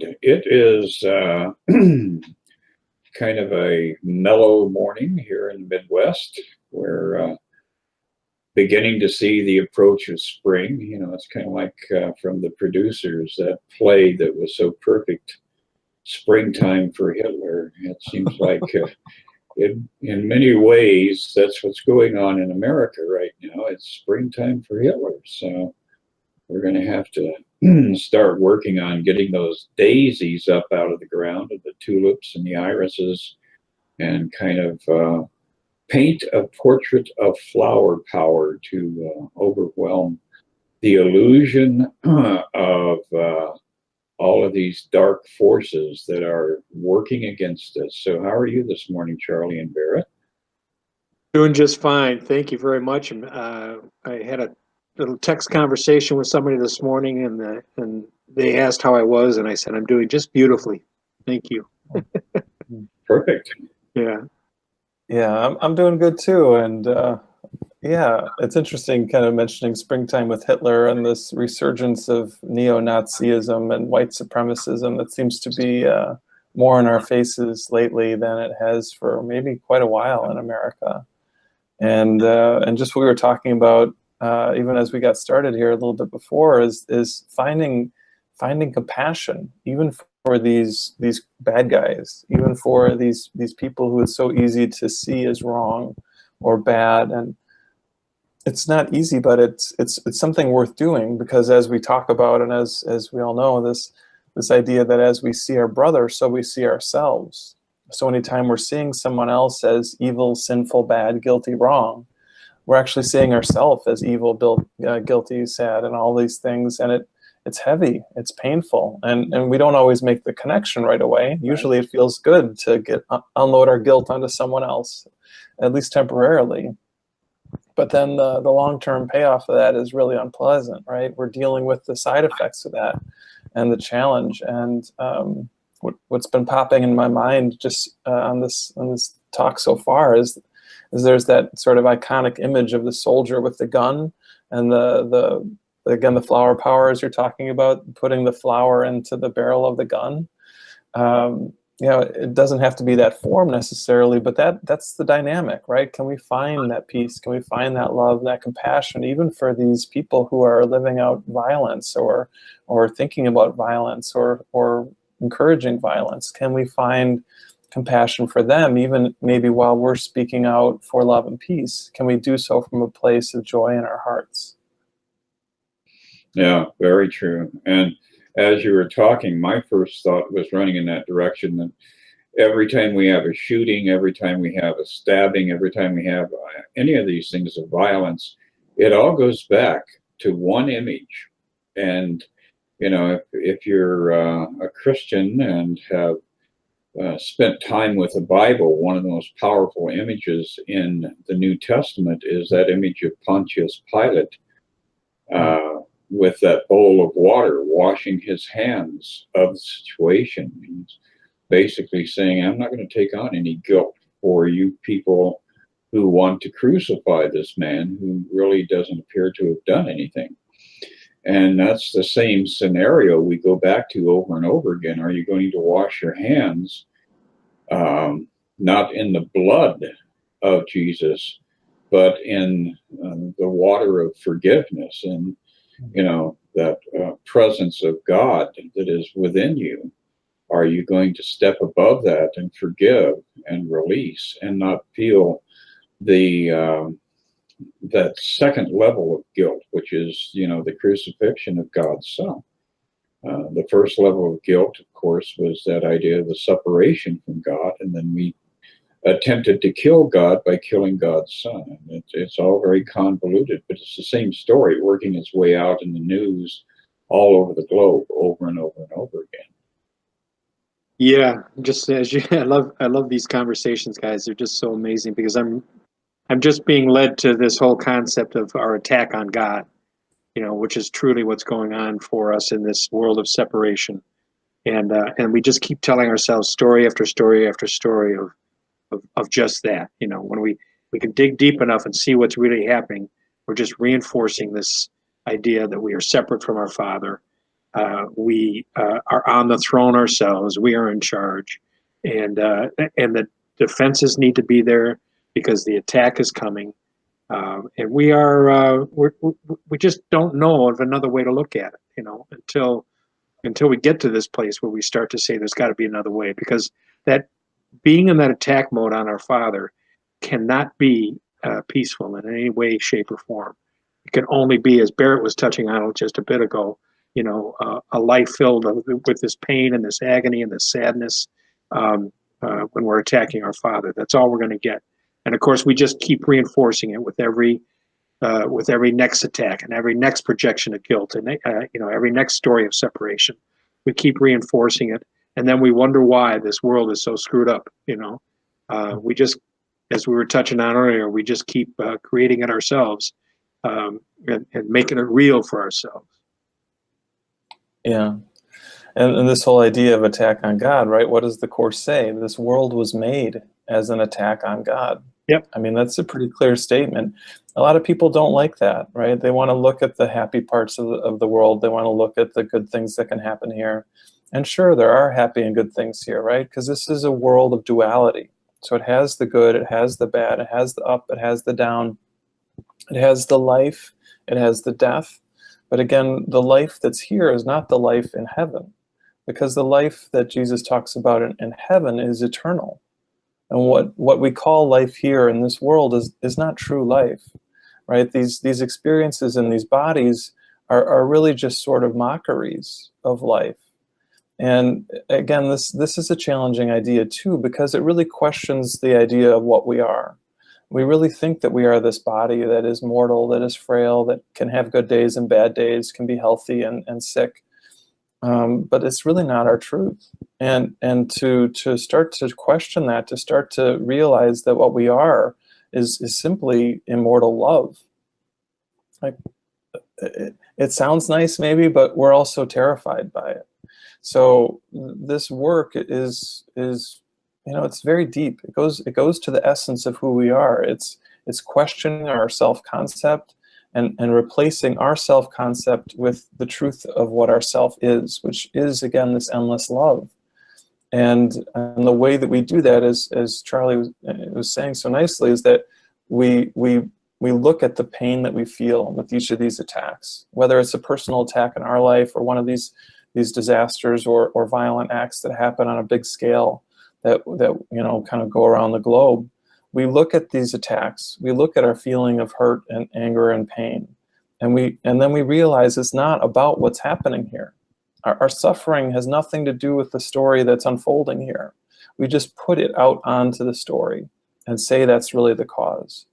And it is kind of a mellow morning here in the Midwest. We're beginning to see the approach of spring. You know, it's kind of like from the producers, that play that was so perfect, Springtime for Hitler. It seems like in many ways, that's what's going on in America right now. It's springtime for Hitler. So we're going to have to start working on getting those daisies up out of the ground, and the tulips and the irises, and kind of paint a portrait of flower power to overwhelm the illusion of all of these dark forces that are working against us. So how are you this morning, Charlie and Barret? Doing just fine. Thank you very much. I had a little text conversation with somebody this morning, and they asked how I was, and I said, I'm doing just beautifully. Thank you. Perfect. Yeah. Yeah, I'm doing good too. And yeah, it's interesting kind of mentioning springtime with Hitler and this resurgence of neo-Nazism and white supremacism that seems to be more in our faces lately than it has for maybe quite a while in America. And just what we were talking about, even as we got started here a little bit before, is finding compassion, even for these bad guys, even for these people who it's so easy to see as wrong or bad. And it's not easy, but it's something worth doing, because as we talk about, and as we all know, this idea that as we see our brother, so we see ourselves. So anytime we're seeing someone else as evil, sinful, bad, guilty, wrong, we're actually seeing ourselves as evil, guilty, sad, and all these things. And it's heavy, it's painful, and we don't always make the connection right away. Usually it feels good to unload our guilt onto someone else, at least temporarily. But then the long-term payoff of that is really unpleasant, right? We're dealing with the side effects of that and the challenge. And what's been popping in my mind just on this talk so far is there's that sort of iconic image of the soldier with the gun, and again, the flower power, as you're talking about, putting the flower into the barrel of the gun. You know, it doesn't have to be that form necessarily, but that's the dynamic, right? Can we find that peace? Can we find that love, that compassion, even for these people who are living out violence or thinking about violence or encouraging violence? Can we find compassion for them, even maybe while we're speaking out for love and peace? Can we do so from a place of joy in our hearts? Yeah, very true. And as you were talking, my first thought was running in that direction, that every time we have a shooting, every time we have a stabbing, every time we have any of these things of violence, it all goes back to one image. And, you know, if you're a Christian and have spent time with the Bible, one of the most powerful images in the New Testament is that image of Pontius Pilate, with that bowl of water, washing his hands of the situation. He's basically saying, I'm not going to take on any guilt for you people who want to crucify this man who really doesn't appear to have done anything. And that's the same scenario we go back to over and over again. Are you going to wash your hands, not in the blood of Jesus, but in the water of forgiveness, and you know, that presence of God that is within you? Are you going to step above that and forgive and release, and not feel the that second level of guilt, which is, you know, the crucifixion of God's Son? The first level of guilt, of course, was that idea of the separation from God, and then we attempted to kill God by killing God's Son. And it's all very convoluted, but it's the same story working its way out in the news all over the globe, over and over and over again. Yeah, just as you, I love these conversations, guys. They're just so amazing, because I'm just being led to this whole concept of our attack on God, you know, which is truly what's going on for us in this world of separation. And we just keep telling ourselves story after story after story of just that. You know, when we can dig deep enough and see what's really happening, we're just reinforcing this idea that we are separate from our Father, We are on the throne ourselves. We are in charge, and the defenses need to be there because the attack is coming, and we just don't know of another way to look at it, until we get to this place where we start to say there's got to be another way, because that being in that attack mode on our Father cannot be peaceful in any way, shape, or form. It can only be, as Barret was touching on just a bit ago, a life filled with this pain and this agony and this sadness when we're attacking our Father. That's all we're going to get. And of course, we just keep reinforcing it with every next attack and every next projection of guilt and every next story of separation. We keep reinforcing it, and then we wonder why this world is so screwed up. We just, as we were touching on earlier, we just keep creating it ourselves and making it real for ourselves. Yeah. And this whole idea of attack on God, right? What does the Course say? This world was made as an attack on God. Yep. I mean, that's a pretty clear statement. A lot of people don't like that, right? They want to look at the happy parts of the world. They want to look at the good things that can happen here. And sure, there are happy and good things here, right? Because this is a world of duality. So it has the good, it has the bad, it has the up, it has the down, it has the life, it has the death. But again, the life that's here is not the life in heaven, because the life that Jesus talks about in heaven is eternal. And what we call life here in this world is not true life, right? These experiences in these bodies are really just sort of mockeries of life. And again, this is a challenging idea too, because it really questions the idea of what we are. We really think that we are this body that is mortal, that is frail, that can have good days and bad days, can be healthy and sick. But it's really not our truth. And to start to question that, to start to realize that what we are is simply immortal love. Like, it sounds nice maybe, but we're also terrified by it. So this work is it's very deep. It goes to the essence of who we are. It's questioning our self-concept and replacing our self-concept with the truth of what our self is, which is, again, this endless love. And the way that we do that, as Charlie was saying so nicely, is that we look at the pain that we feel with each of these attacks, whether it's a personal attack in our life or one of these disasters or violent acts that happen on a big scale that kind of go around the globe. We look at these attacks, we look at our feeling of hurt and anger and pain, and then we realize it's not about what's happening here. Our suffering has nothing to do with the story that's unfolding here. We just put it out onto the story and say that's really the cause.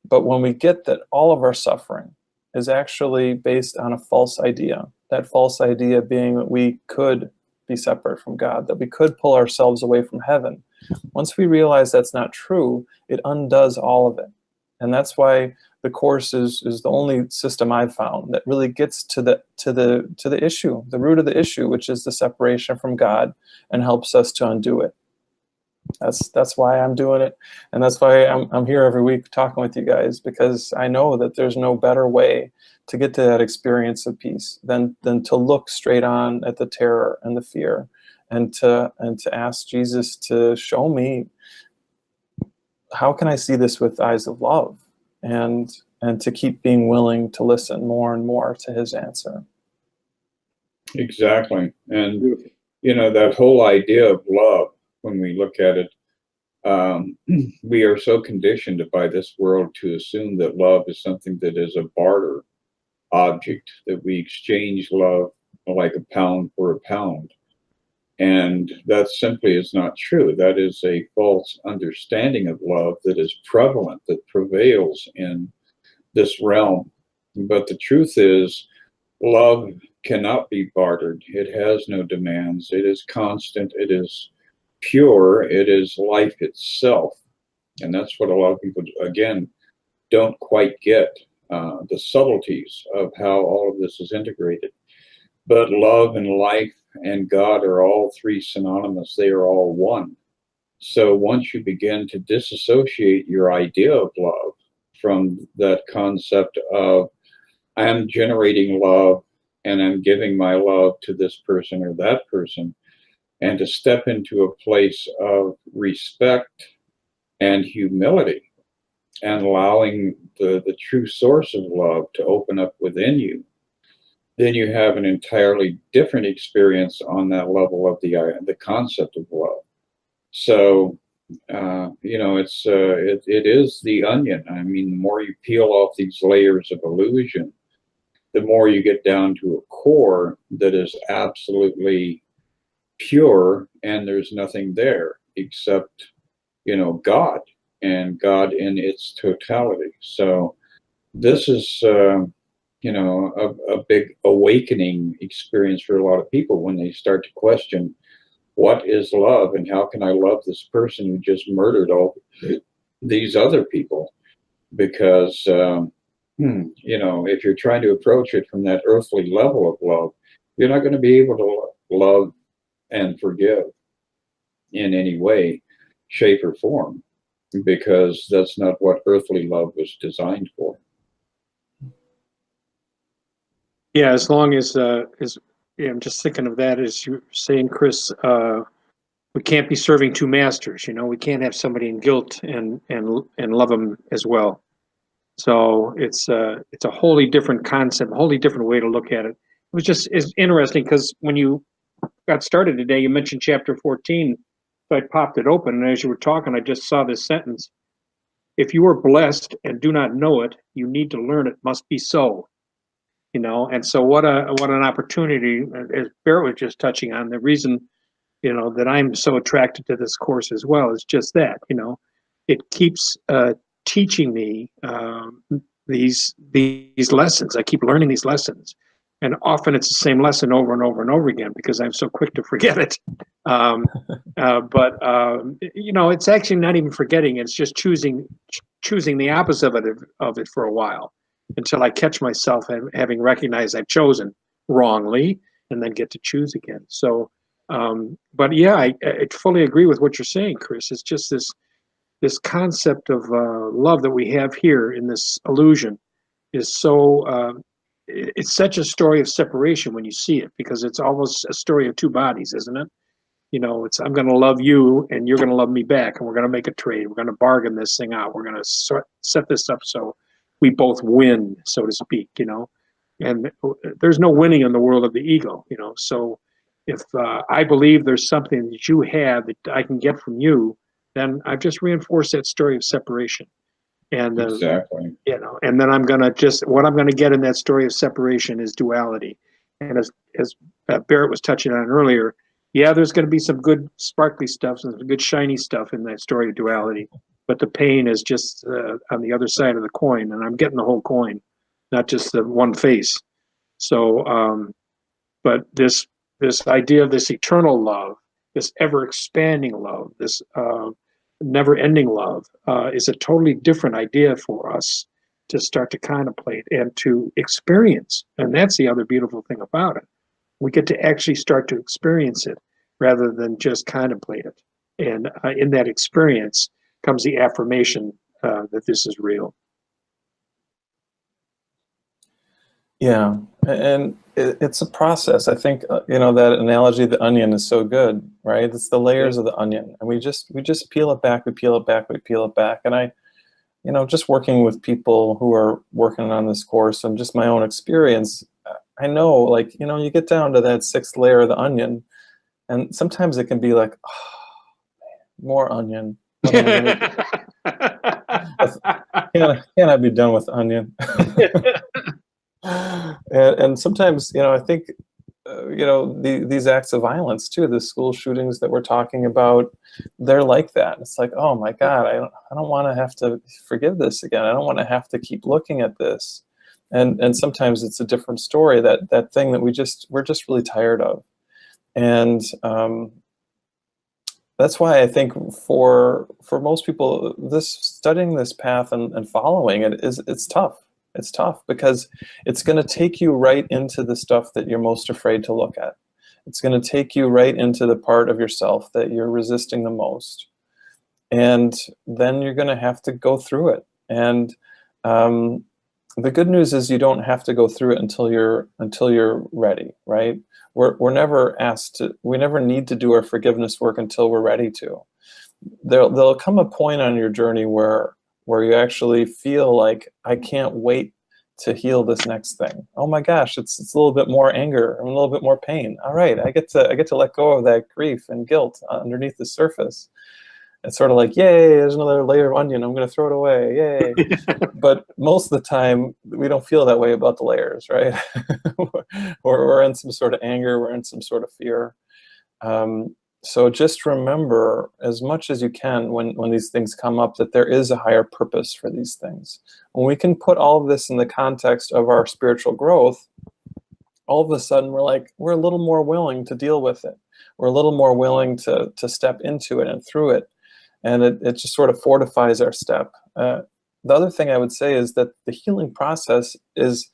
But when we get that all of our suffering is actually based on a false idea, that false idea being that we could be separate from God, that we could pull ourselves away from heaven. Once we realize that's not true, it undoes all of it. And that's why the Course is the only system I've found that really gets to the issue, the root of the issue, which is the separation from God, and helps us to undo it. That's why I'm doing it, and that's why I'm here every week talking with you guys, because I know that there's no better way to get to that experience of peace than to look straight on at the terror and the fear, and to ask Jesus to show me, how can I see this with eyes of love, and to keep being willing to listen more and more to his answer. Exactly. And that whole idea of love, when we look at it, we are so conditioned by this world to assume that love is something that is a barter object, that we exchange love like a pound for a pound. And that simply is not true. That is a false understanding of love that is prevalent, that prevails in this realm. But the truth is, love cannot be bartered. It has no demands. It is constant. It is pure. It is life itself. And that's what a lot of people, again, don't quite get, the subtleties of how all of this is integrated. But love and life and God are all three synonymous. They are all one. So once you begin to disassociate your idea of love from that concept of I am generating love and I'm giving my love to this person or that person, and to step into a place of respect and humility and allowing the true source of love to open up within you, then you have an entirely different experience on that level of the concept of love. So, you know, it is the onion. I mean, the more you peel off these layers of illusion, the more you get down to a core that is absolutely pure, and there's nothing there except, you know, God, and God in its totality. So this is, you know, a big awakening experience for a lot of people when they start to question, what is love, and how can I love this person who just murdered all these other people? Because, you know, if you're trying to approach it from that earthly level of love, you're not going to be able to love and forgive in any way, shape, or form, because that's not what earthly love was designed for. Yeah, as long as yeah, I'm just thinking of that as you're saying, Chris. We can't be serving two masters. You know, we can't have somebody in guilt and love them as well. So it's a wholly different concept, a wholly different way to look at it. It was just is interesting because when you got started today, you mentioned chapter 14. So I popped it open, and as you were talking, I just saw this sentence: "If you are blessed and do not know it, you need to learn it. Must be so." You know, and so what an opportunity, as Barret was just touching on. The reason, you know, that I'm so attracted to this course as well is just that. You know, it keeps teaching me these lessons. I keep learning these lessons, and often it's the same lesson over and over and over again because I'm so quick to forget it. But you know, it's actually not even forgetting. It's just choosing the opposite of it for a while until I catch myself having recognized I've chosen wrongly, and then get to choose again. So, but yeah, I fully agree with what you're saying, Chris. It's just this concept of love that we have here in this illusion is so it's such a story of separation when you see it, because it's almost a story of two bodies, isn't it? You know, it's I'm going to love you and you're going to love me back, and we're going to make a trade. We're going to bargain this thing out. We're going to set this up so we both win, so to speak, you know. And there's no winning in the world of the ego, you know. So if I believe there's something that you have that I can get from you, then I've just reinforced that story of separation. And Exactly. you know, and then I'm gonna what I'm gonna get in that story of separation is duality. And as Barret was touching on earlier, yeah, there's going to be some good sparkly stuff, some good shiny stuff in that story of duality, but the pain is just on the other side of the coin, and I'm getting the whole coin, not just the one face. So, but this idea of this eternal love, this ever expanding love, this never ending love, is a totally different idea for us to start to contemplate and to experience. And that's the other beautiful thing about it. We get to actually start to experience it rather than just contemplate it. And in that experience comes the affirmation that this is real. Yeah, and it's a process. I think you know, that analogy of the onion is so good, right? It's the layers of the onion, and we just peel it back, we peel it back, we peel it back. And I, you know, just working with people who are working on this course and just my own experience, I know, like, you know, you get down to that sixth layer of the onion, and sometimes it can be like, oh, more onion. Can't I be done with onion? And sometimes, you know, I think, you know, these acts of violence too, the school shootings that we're talking about, they're like that. It's like, oh my God, I don't want to have to forgive this again. I don't want to have to keep looking at this. And sometimes it's a different story, that thing that we're just really tired of. And that's why I think for most people, studying this path and following it it's tough. It's tough because it's going to take you right into the stuff that you're most afraid to look at. It's going to take you right into the part of yourself that you're resisting the most. And then you're going to have to go through it. And the good news is you don't have to go through it until you're ready, right? We're never asked to, we never need to do our forgiveness work until we're ready to. There'll come a point on your journey where you actually feel like, I can't wait to heal this next thing. Oh my gosh, it's a little bit more anger and a little bit more pain. All right, I get to let go of that grief and guilt underneath the surface. It's sort of like, yay, there's another layer of onion, I'm going to throw it away, yay. But most of the time, we don't feel that way about the layers, right? we're in some sort of anger, we're in some sort of fear. So just remember, as much as you can, when these things come up, that there is a higher purpose for these things. When we can put all of this in the context of our spiritual growth, all of a sudden we're a little more willing to deal with it. We're a little more willing to step into it and through it. And it just sort of fortifies our step. The other thing I would say is that the healing process is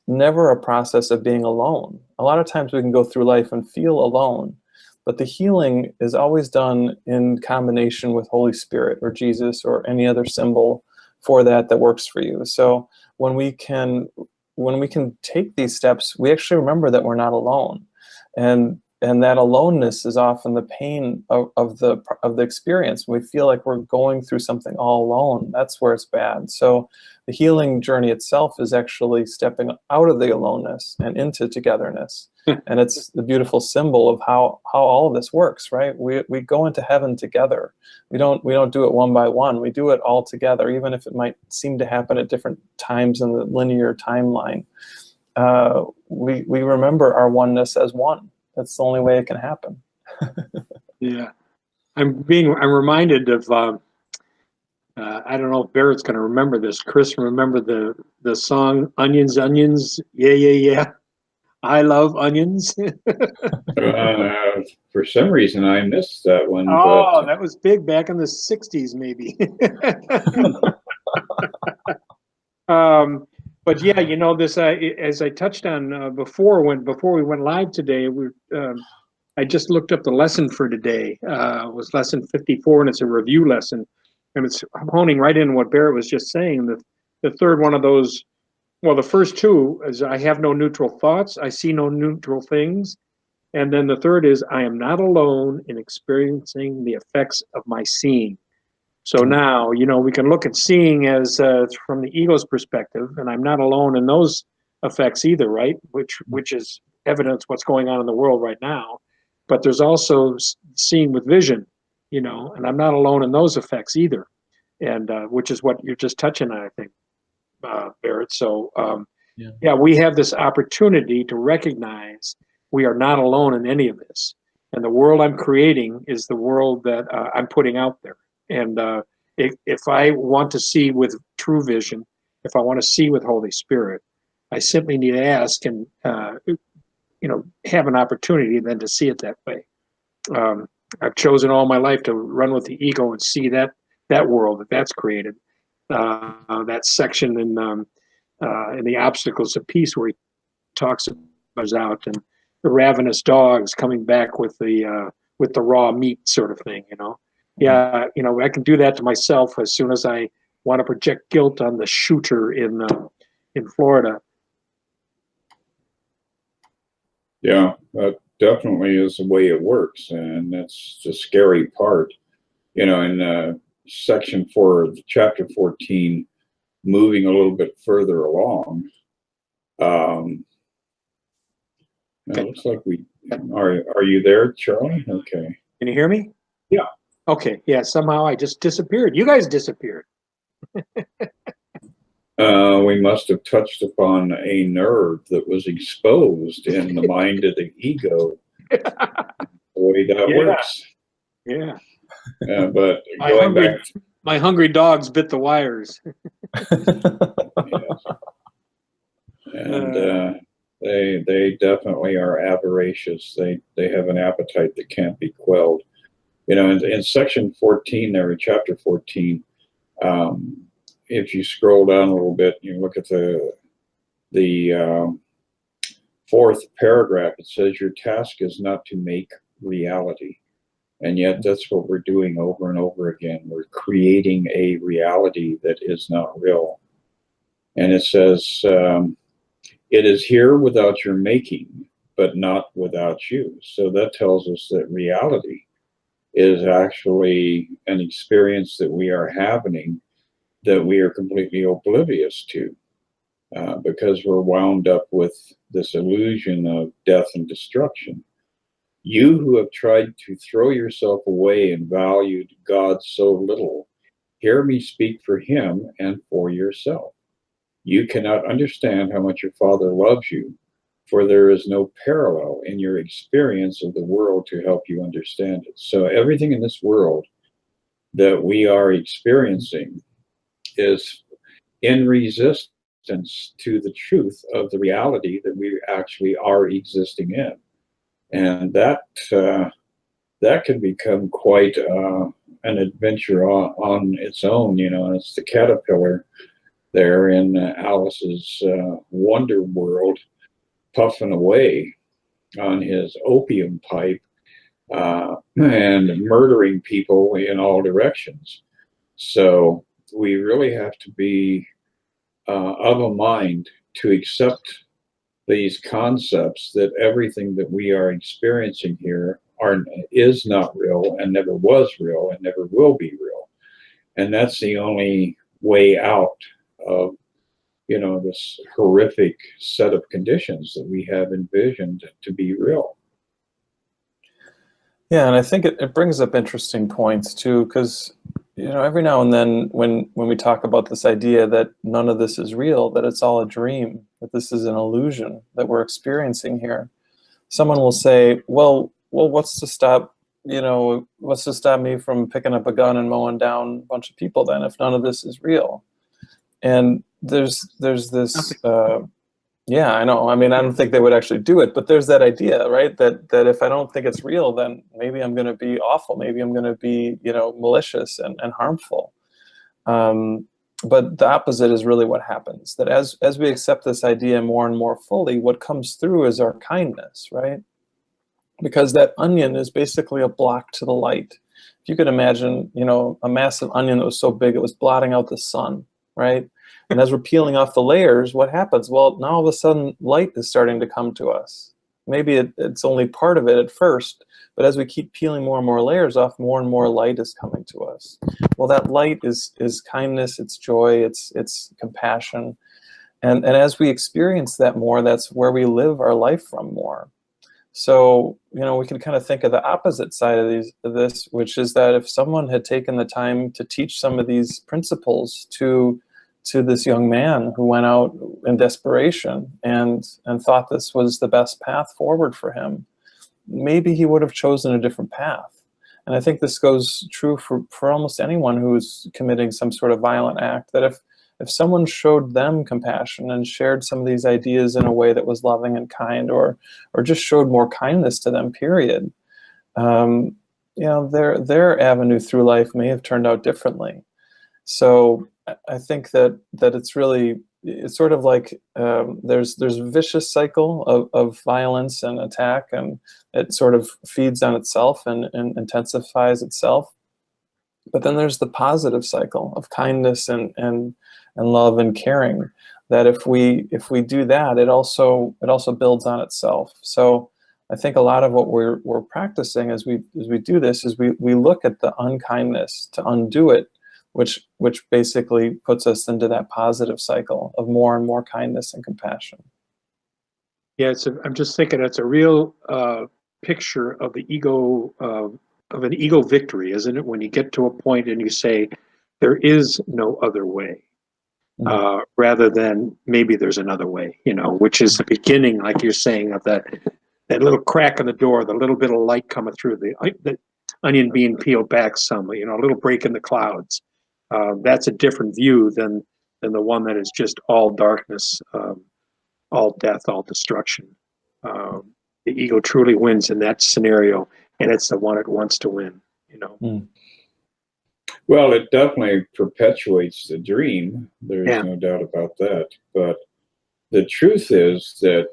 never a process of being alone. A lot of times we can go through life and feel alone, but the healing is always done in combination with Holy Spirit or Jesus or any other symbol for that works for you. So when we can take these steps, we actually remember that we're not alone. And that aloneness is often the pain of the experience. We feel like we're going through something all alone. That's where it's bad. So the healing journey itself is actually stepping out of the aloneness and into togetherness. And it's the beautiful symbol of how all of this works, right? We go into heaven together. We don't do it one by one. We do it all together, even if it might seem to happen at different times in the linear timeline. We remember our oneness as one. That's the only way it can happen. Yeah, I'm reminded of I don't know if Barrett's going to remember this. Chris, remember the song "Onions, Onions"? Yeah, yeah, yeah. I love onions. For some reason, I missed that one. Oh, but that was big back in the '60s, maybe. But yeah, you know, this as I touched on before we went live today, I just looked up the lesson for today. It was lesson 54, and it's a review lesson, and it's honing right in what Barret was just saying. The third one of those, well, the first two is I have no neutral thoughts, I see no neutral things, and then the third is I am not alone in experiencing the effects of my seeing. So now, you know, we can look at seeing as from the ego's perspective, and I'm not alone in those effects either, right? Which is evidence what's going on in the world right now. But there's also seeing with vision, you know, and I'm not alone in those effects either, and which is what you're just touching on, I think, Barret. So yeah, we have this opportunity to recognize we are not alone in any of this, and the world I'm creating is the world that I'm putting out there. And if I want to see with true vision, if I want to see with Holy Spirit, I simply need to ask and you know, have an opportunity then to see it that way. I've chosen all my life to run with the ego and see that world that's created. That section in the Obstacles of Peace where he talks about out and the ravenous dogs coming back with the raw meat sort of thing, you know. Yeah, you know, I can do that to myself as soon as I want to project guilt on the shooter in Florida. yeah, that definitely is the way it works, and that's the scary part. You know, in section 4 of chapter 14, moving a little bit further along, it looks like we are you there, Charlie? Okay. Can you hear me? Yeah. Okay, yeah, somehow I just disappeared. You guys disappeared. We must have touched upon a nerve that was exposed in the mind of the ego. The way that works. Yeah. But going back, my hungry dogs bit the wires. yes. And they definitely are avaricious. They have an appetite that can't be quelled. You know, in section 14 there, in chapter 14, if you scroll down a little bit, you look at the fourth paragraph, it says your task is not to make reality. And yet that's what we're doing over and over again. We're creating a reality that is not real. And it says, it is here without your making, but not without you. So that tells us that reality is actually an experience that we are having that we are completely oblivious to, because we're wound up with this illusion of death and destruction. You who have tried to throw yourself away and valued God so little, hear me speak for him and for yourself. You cannot understand how much your Father loves you, for there is no parallel in your experience of the world to help you understand it. So everything in this world that we are experiencing is in resistance to the truth of the reality that we actually are existing in. And that can become quite an adventure on its own, you know. And it's the caterpillar there in Alice's wonder world, puffing away on his opium pipe and murdering people in all directions. So we really have to be of a mind to accept these concepts that everything that we are experiencing here is not real and never was real and never will be real. And that's the only way out of, you know, this horrific set of conditions that we have envisioned to be real. Yeah, and I think it brings up interesting points too, because, you know, every now and then when we talk about this idea that none of this is real, that it's all a dream, that this is an illusion that we're experiencing here, someone will say, well, what's to stop, you know, what's to stop me from picking up a gun and mowing down a bunch of people then, if none of this is real? And there's this, yeah, I know. I mean, I don't think they would actually do it, but there's that idea, right? That if I don't think it's real, then maybe I'm going to be awful. Maybe I'm going to be, you know, malicious and harmful. But the opposite is really what happens. That as we accept this idea more and more fully, what comes through is our kindness, right? Because that onion is basically a block to the light. If you could imagine, you know, a massive onion that was so big it was blotting out the sun, right? And as we're peeling off the layers, what happens? Well, now all of a sudden, light is starting to come to us. Maybe it's only part of it at first, but as we keep peeling more and more layers off, more and more light is coming to us. Well, that light is kindness, it's joy, it's compassion. And as we experience that more, that's where we live our life from more. So, you know, we can kind of think of the opposite side of this, which is that if someone had taken the time to teach some of these principles to this young man who went out in desperation and thought this was the best path forward for him, maybe he would have chosen a different path. And I think this goes true for almost anyone who's committing some sort of violent act, that if someone showed them compassion and shared some of these ideas in a way that was loving and kind, or just showed more kindness to them, period, you know, their avenue through life may have turned out differently. So I think that it's sort of like there's a vicious cycle of violence and attack, and it sort of feeds on itself and intensifies itself. But then there's the positive cycle of kindness and love and caring, that if we do that, it also builds on itself. So I think a lot of what we're practicing as we do this is we look at the unkindness to undo it, which basically puts us into that positive cycle of more and more kindness and compassion. Yeah, I'm just thinking it's a real picture of the ego, of an ego victory, isn't it? When you get to a point and you say, there is no other way, rather than maybe there's another way, you know, which is the beginning, like you're saying, of that little crack in the door, the little bit of light coming through, the onion being peeled back some, you know, a little break in the clouds. That's a different view than the one that is just all darkness, all death, all destruction. The ego truly wins in that scenario, and it's the one it wants to win, you know. Well, it definitely perpetuates the dream. There's no doubt about that. But the truth is that,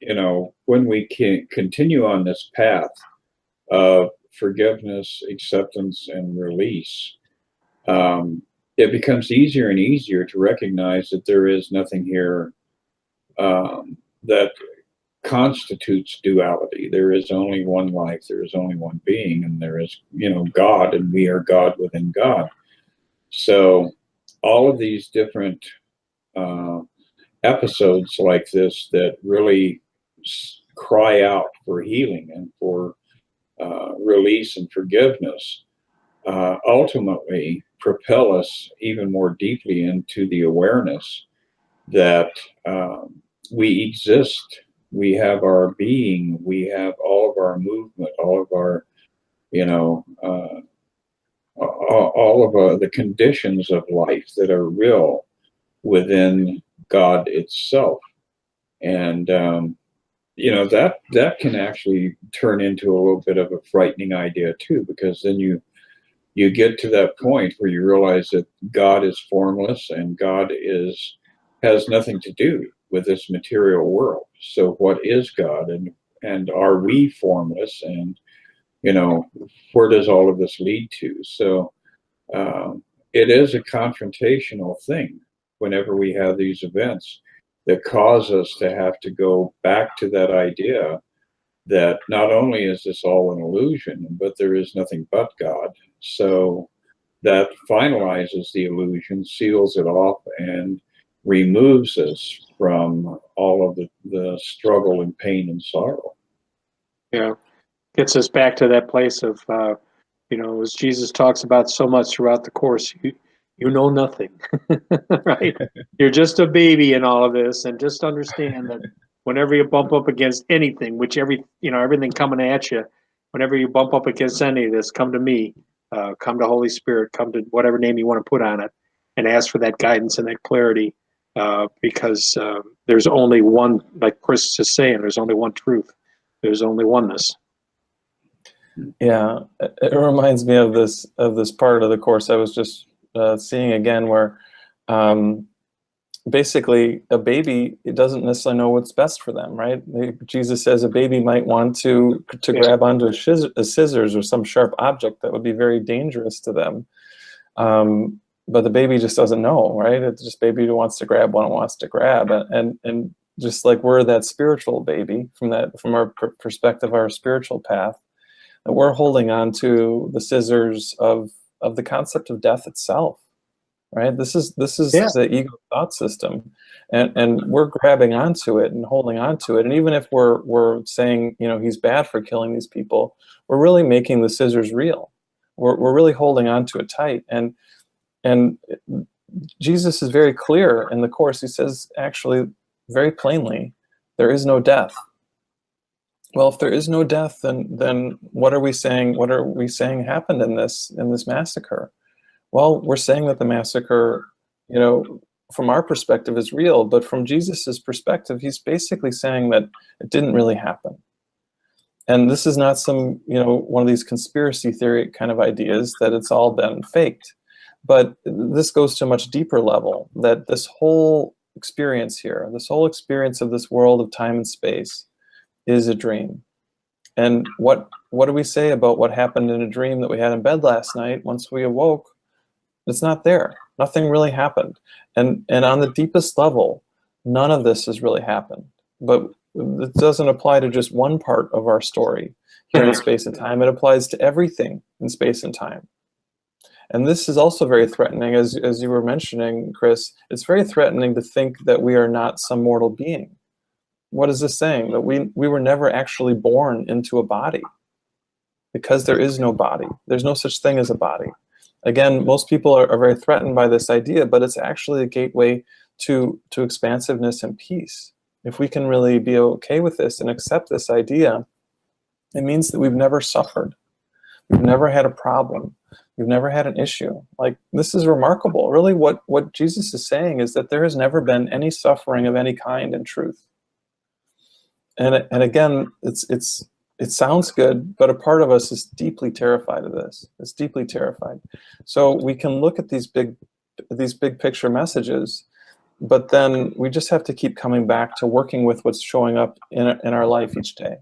you know, when we can continue on this path of forgiveness, acceptance, and release, it becomes easier and easier to recognize that there is nothing here that constitutes duality. There is only one life, there is only one being, and there is, God, and we are God within God. So all of these different episodes like this that really cry out for healing and for release and forgiveness ultimately propel us even more deeply into the awareness that we exist, we have our being, we have all of our movement, all of our, all of the conditions of life that are real within God itself. And, that can actually turn into a little bit of a frightening idea too, because then you get to that point where you realize that God is formless and God has nothing to do with this material world. So what is God, and are we formless, and where does all of this lead to? So it is a confrontational thing whenever we have these events that cause us to have to go back to that idea that not only is this all an illusion, but there is nothing but God. So that finalizes the illusion, seals it off, and removes us from all of the struggle and pain and sorrow. Yeah, gets us back to that place of, as Jesus talks about so much throughout the Course, you know nothing, right? You're just a baby in all of this, and just understand that whenever you bump up against anything, everything coming at you, whenever you bump up against any of this, come to me, come to Holy Spirit, come to whatever name you want to put on it, and ask for that guidance and that clarity, because there's only one, like Chris is saying, there's only one truth. There's only oneness. Yeah, it reminds me of this part of the Course I was just seeing again, where basically a baby, it doesn't necessarily know what's best for them, right? Jesus says a baby might want to grab onto a scissors or some sharp object that would be very dangerous to them, but the baby just doesn't know, right? It's just baby who wants to grab what it wants to grab, and just like we're that spiritual baby from our perspective, our spiritual path, that we're holding on to the scissors of the concept of death itself, right? This is the ego thought system, and we're grabbing onto it and holding onto it. And even if we're saying, he's bad for killing these people, we're really making the scissors real. We're really holding onto it tight. And Jesus is very clear in the Course. He says actually very plainly, there is no death. Well, if there is no death, then what are we saying? What are we saying happened in this massacre? Well, we're saying that the massacre, from our perspective, is real, but from Jesus's perspective, he's basically saying that it didn't really happen. And this is not some, one of these conspiracy theory kind of ideas that it's all been faked. But this goes to a much deeper level, that this whole experience here, this whole experience of this world of time and space is a dream. And what do we say about what happened in a dream that we had in bed last night? Once we awoke, it's not there. Nothing really happened. And on the deepest level, none of this has really happened. But it doesn't apply to just one part of our story here in space and time. It applies to everything in space and time. And this is also very threatening, as you were mentioning, Chris. It's very threatening to think that we are not some mortal being. What is this saying? That we were never actually born into a body, because there is no body. There's no such thing as a body. Again, most people are very threatened by this idea, but it's actually a gateway to expansiveness and peace. If we can really be okay with this and accept this idea, it means that we've never suffered. We've never had a problem. We've never had an issue. Like, this is remarkable. Really, what Jesus is saying is that there has never been any suffering of any kind in truth. And again, it sounds good, but a part of us is deeply terrified of this. It's deeply terrified. So we can look at these big picture messages, but then we just have to keep coming back to working with what's showing up in our life each day.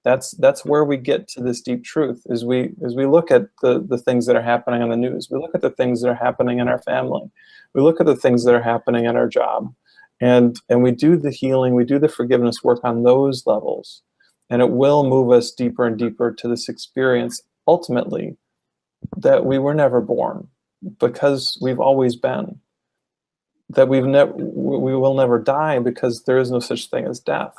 That's where we get to this deep truth. As we look at the things that are happening on the news, we look at the things that are happening in our family, we look at the things that are happening in our job, and we do the healing, we do the forgiveness work on those levels, and it will move us deeper and deeper to this experience ultimately that we were never born, because we've always been. That we will never die, because there is no such thing as death.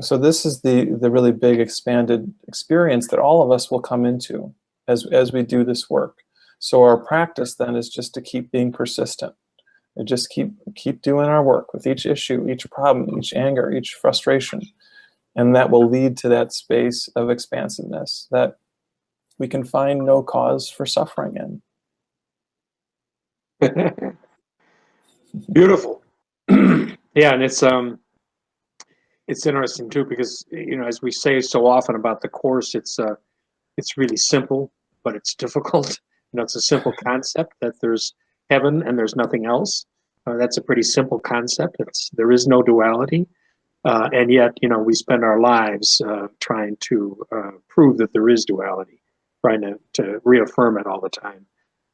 So this is the really big expanded experience that all of us will come into as we do this work. So our practice then is just to keep being persistent and just keep doing our work with each issue, each problem, each anger, each frustration. And that will lead to that space of expansiveness that we can find no cause for suffering in. Beautiful. Yeah, and it's interesting too, because as we say so often about the Course, it's really simple, but it's difficult. It's a simple concept that there's heaven and there's nothing else. That's a pretty simple concept. There is no duality, and yet we spend our lives trying to prove that there is duality, trying to reaffirm it all the time.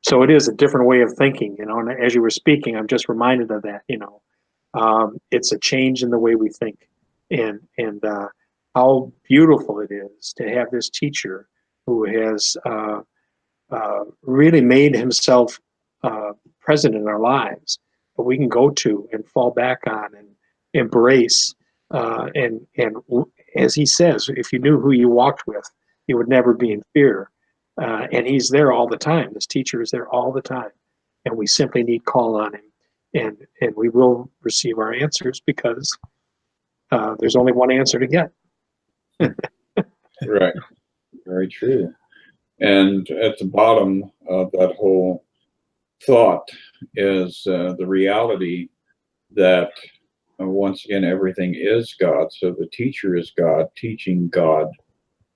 So it is a different way of thinking, and as you were speaking, I'm just reminded of that. It's a change in the way we think, and how beautiful it is to have this teacher who has really made himself present in our lives, but we can go to and fall back on and embrace. And as he says, if you knew who you walked with, you would never be in fear. And he's there all the time. This teacher is there all the time, and we simply need call on him, and we will receive our answers, because there's only one answer to get. Right. Very true. And at the bottom of that whole thought is the reality that once again everything is God. So the teacher is God teaching God,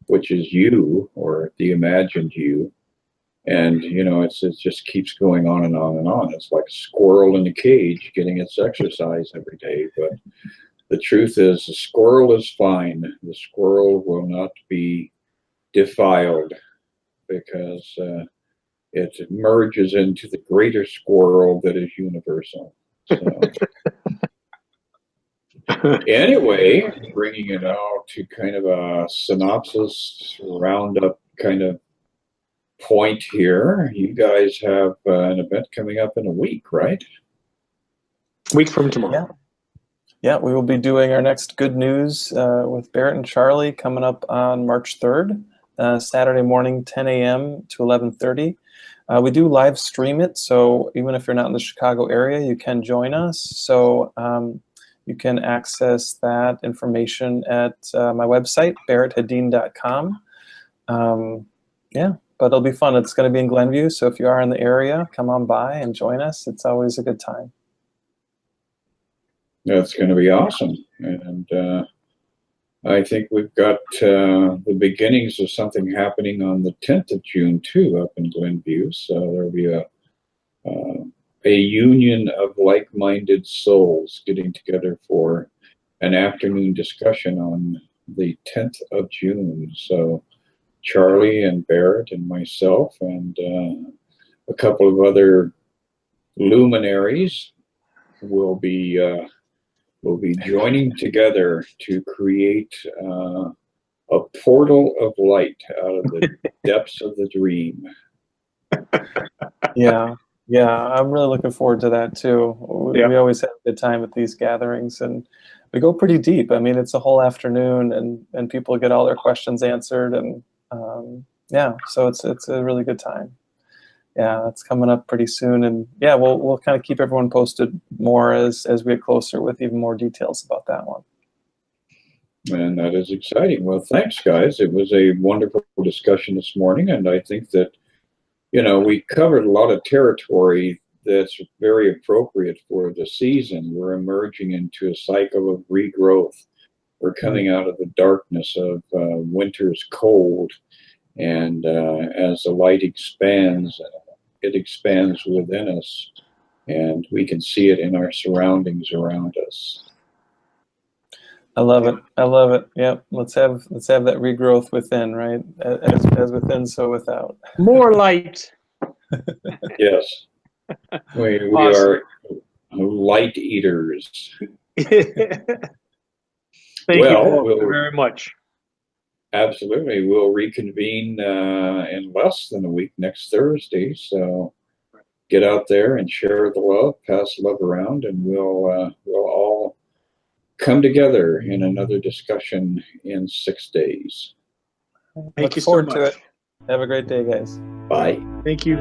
which is you, or the imagined you. And it just keeps going on and on and on. It's like a squirrel in a cage getting its exercise every day. But the truth is, the squirrel is fine. The squirrel will not be defiled, because it merges into the greater squirrel that is universal. So anyway, bringing it out to kind of a synopsis, roundup kind of point here. You guys have an event coming up in a week, right? Week from tomorrow. Yeah, we will be doing our next Good News with Barret and Charlie coming up on March 3rd, Saturday morning, 10 a.m. to 11:30. We do live stream it, so even if you're not in the Chicago area, you can join us. So you can access that information at my website, barrethadeen.com. Yeah, but it'll be fun. It's going to be in Glenview, so if you are in the area, come on by and join us. It's always a good time. That's going to be awesome. And I think we've got the beginnings of something happening on the 10th of June, too, up in Glenview. So there'll be a union of like-minded souls getting together for an afternoon discussion on the 10th of June. So Charlie and Barret and myself and a couple of other luminaries will be joining together to create a portal of light out of the depths of the dream. Yeah, I'm really looking forward to that too. We always have a good time at these gatherings, and we go pretty deep. I mean, it's a whole afternoon, and people get all their questions answered, and so it's a really good time. Yeah, that's coming up pretty soon, and yeah, we'll kind of keep everyone posted more as we get closer with even more details about that one. And that is exciting. Well, thanks, guys. It was a wonderful discussion this morning, and I think that we covered a lot of territory that's very appropriate for the season. We're emerging into a cycle of regrowth. We're coming out of the darkness of winter's cold, and as the light expands, it expands within us, and we can see it in our surroundings around us. I love it. I love it. Yep. Let's have that regrowth within, right? As within, so without. More light. Yes. We Awesome. are light eaters. Thank Well, you both we'll- very much. Absolutely. We'll reconvene in less than a week next Thursday. So get out there and share the love, pass love around, and we'll all come together in another discussion in 6 days. Thank Look you so forward to much. it. Have a great day, guys. Bye. Thank you.